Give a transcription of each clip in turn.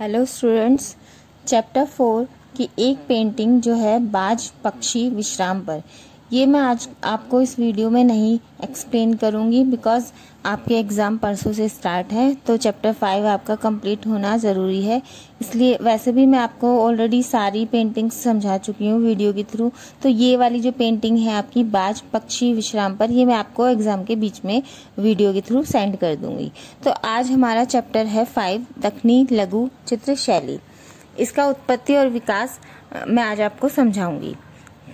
Hello students, chapter 4 की एक painting जो है बाज पक्षी विश्राम पर, ये मैं आज आपको इस वीडियो में नहीं एक्सप्लेन करूँगी बिकॉज आपके एग्ज़ाम परसों से स्टार्ट है। तो चैप्टर 5 आपका कंप्लीट होना ज़रूरी है। इसलिए वैसे भी मैं आपको ऑलरेडी सारी पेंटिंग्स समझा चुकी हूँ वीडियो के थ्रू। तो ये वाली जो पेंटिंग है आपकी बाज पक्षी विश्राम पर, ये मैं आपको एग्ज़ाम के बीच में वीडियो के थ्रू सेंड कर दूँगी। तो आज हमारा चैप्टर है 5 दक्षिणी लघु चित्र शैली। इसका उत्पत्ति और विकास मैं आज आपको समझाऊंगी।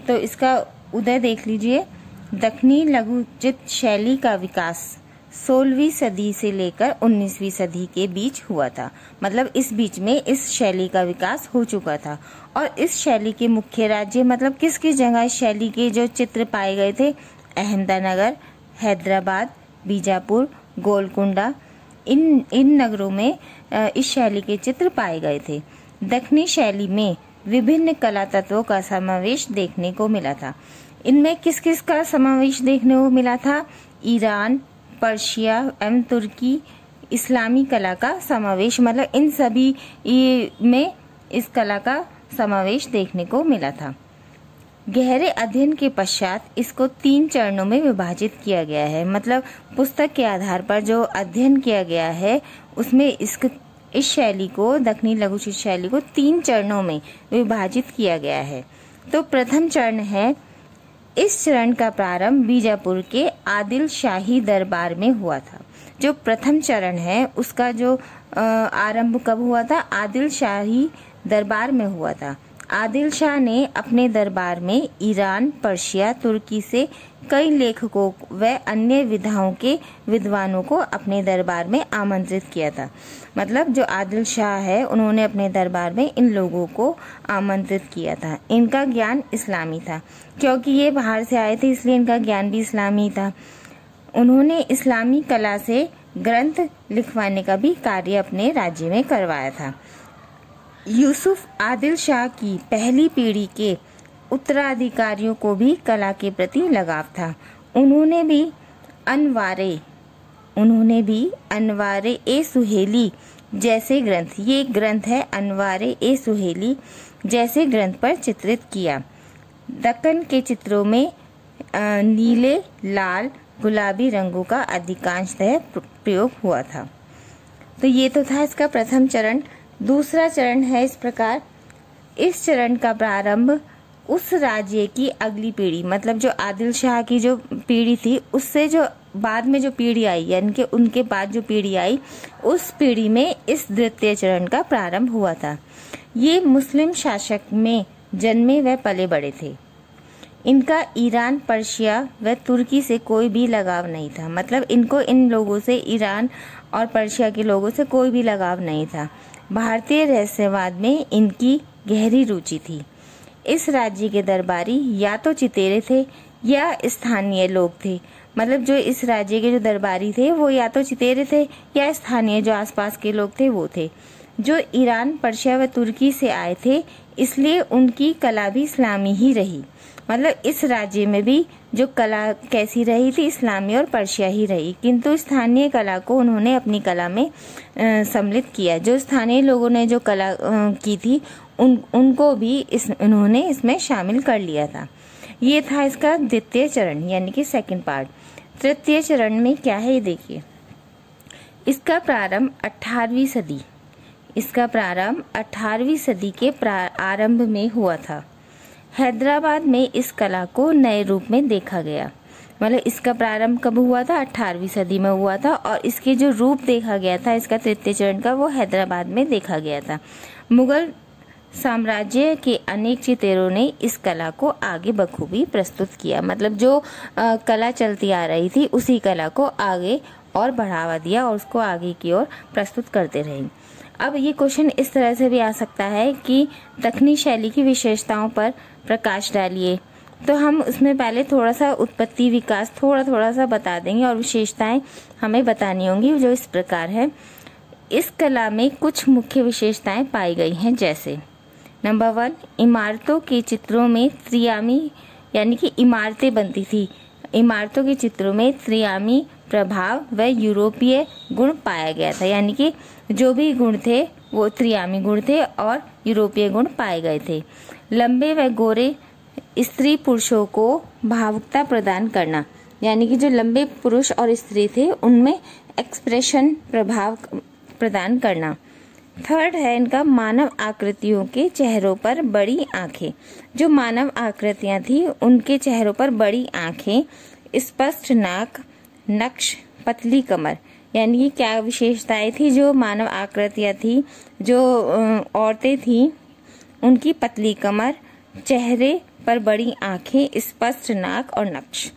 तो इसका उदय देख लीजिए। दक्षिणी लघु चित्र शैली का विकास 16वीं सदी से लेकर 19वीं सदी के बीच हुआ था। मतलब इस बीच में इस शैली का विकास हो चुका था। और इस शैली के मुख्य राज्य मतलब किस किस जगह इस शैली के जो चित्र पाए गए थे, अहमदनगर, हैदराबाद, बीजापुर, गोलकुंडा, इन नगरों में इस शैली के चित्र पाए गए थे। दक्षिणी शैली में विभिन्न कला तत्वों का समावेश देखने को मिला था। इनमें किस किस का समावेश देखने को मिला था? ईरान, पर्शिया एवं तुर्की, इस्लामी कला का समावेश, मतलब इन सभी में इस कला का समावेश देखने को मिला था। गहरे अध्ययन के पश्चात इसको 3 चरणों में विभाजित किया गया है। मतलब पुस्तक के आधार पर जो अध्ययन किया गया है उसमें इस शैली को, दक्षिणी लघु चित्र शैली को 3 चरणों में विभाजित किया गया है। तो प्रथम चरण है, इस चरण का प्रारंभ बीजापुर के आदिल शाही दरबार में हुआ था। जो प्रथम चरण है उसका जो आरंभ कब हुआ था? आदिल शाही दरबार में हुआ था। आदिल शाह ने अपने दरबार में ईरान, पर्शिया, तुर्की से कई लेखकों व अन्य विधाओं के विद्वानों को अपने दरबार में आमंत्रित किया था। मतलब जो आदिल शाह है उन्होंने अपने दरबार में इन लोगों को आमंत्रित किया था। इनका ज्ञान इस्लामी था, क्योंकि ये बाहर से आए थे इसलिए इनका ज्ञान भी इस्लामी था। उन्होंने इस्लामी कला से ग्रंथ लिखवाने का भी कार्य अपने राज्य में करवाया था। यूसुफ आदिल शाह की पहली पीढ़ी के उत्तराधिकारियों को भी कला के प्रति लगाव था। उन्होंने भी अनवारे ए सुहेली जैसे ग्रंथ, ये ग्रंथ है अनवारे ए सुहेली जैसे ग्रंथ पर चित्रित किया। दक्कन के चित्रों में नीले, लाल, गुलाबी रंगों का अधिकांशतः प्रयोग हुआ था। तो ये तो था इसका प्रथम चरण। दूसरा चरण है इस प्रकार, इस चरण का प्रारंभ उस राज्य की अगली पीढ़ी, मतलब जो आदिल शाह की जो पीढ़ी थी उससे जो बाद में जो पीढ़ी आई, यानी कि उनके बाद जो पीढ़ी आई उस पीढ़ी में इस द्वितीय चरण का प्रारंभ हुआ था। ये मुस्लिम शासक में जन्मे व पले बड़े थे। इनका ईरान, पर्शिया व तुर्की से कोई भी लगाव नहीं था। मतलब इनको इन लोगों से, ईरान और पर्शिया के लोगों से कोई भी लगाव नहीं था। भारतीय रहस्यवाद में इनकी गहरी रुचि थी। इस राज्य के दरबारी या तो चितेरे थे या स्थानीय लोग थे। मतलब जो इस राज्य के जो दरबारी थे वो या तो चितेरे थे या स्थानीय जो आसपास के लोग थे वो थे। जो ईरान, पर्शिया व तुर्की से आए थे इसलिए उनकी कला भी इस्लामी ही रही। मतलब इस राज्य में भी जो कला कैसी रही थी, इस्लामी और पर्शिया ही रही, किंतु स्थानीय कला को उन्होंने अपनी कला में सम्मिलित किया। जो स्थानीय लोगों ने जो कला की थी उनको भी उन्होंने इसमें शामिल कर लिया था। ये था इसका द्वितीय चरण यानी कि सेकंड पार्ट। तृतीय चरण में क्या है ये देखिए। इसका प्रारंभ 18वीं सदी के आरंभ में हुआ था। हैदराबाद में इस कला को नए रूप में देखा गया। मतलब इसका प्रारंभ कब हुआ था? 18वीं सदी में हुआ था। और इसके जो रूप देखा गया था इसका तृतीय चरण का, वो हैदराबाद में देखा गया था। मुगल साम्राज्य के अनेक चितेरों ने इस कला को आगे बखूबी प्रस्तुत किया। मतलब जो कला चलती आ रही थी उसी कला को आगे और बढ़ावा दिया और उसको आगे की ओर प्रस्तुत करते रहे। अब ये क्वेश्चन इस तरह से भी आ सकता है कि दक्षिणी शैली की विशेषताओं पर प्रकाश डालिए। तो हम उसमें पहले थोड़ा सा उत्पत्ति विकास थोड़ा सा बता देंगे और विशेषताएं हमें बतानी होंगी जो इस प्रकार है। इस कला में कुछ मुख्य विशेषताएं पाई गई हैं, जैसे नंबर 1, इमारतों के चित्रों में त्रियामी यानी कि इमारतें बनती थी। इमारतों के चित्रों में त्रियामी प्रभाव व यूरोपीय गुण पाया गया था। यानी कि जो भी गुण थे वो त्रियामी गुण थे और यूरोपीय गुण पाए गए थे। लंबे व गोरे स्त्री पुरुषों को भावुकता प्रदान करना, यानी कि जो लंबे पुरुष और स्त्री थे उनमें एक्सप्रेशन प्रभाव प्रदान करना। थर्ड है इनका मानव आकृतियों के चेहरों पर बड़ी आंखें। जो मानव आकृतियां थी उनके चेहरों पर बड़ी आंखें, स्पष्ट नाक, नक्श, पतली कमर, यानी कि क्या विशेषताएं थी जो मानव आकृतियां थी, जो औरतें थी उनकी पतली कमर, चेहरे पर बड़ी आंखें, स्पष्ट नाक और नक्श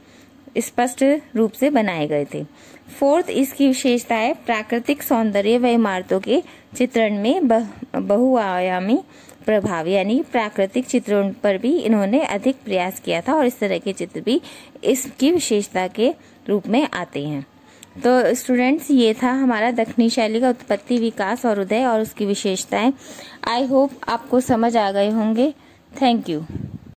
स्पष्ट रूप से बनाए गए थे। फोर्थ, इसकी विशेषताएं प्राकृतिक सौंदर्य व इमारतों के चित्रण में बहुआयामी प्रभाव, यानी प्राकृतिक चित्रण पर भी इन्होंने अधिक प्रयास किया था और इस तरह के चित्र भी इसकी विशेषता के रूप में आते हैं। तो स्टूडेंट्स, ये था हमारा दक्षिणी शैली का उत्पत्ति, विकास और उदय और उसकी विशेषताएं। आई होप आपको समझ आ गए होंगे। Thank you.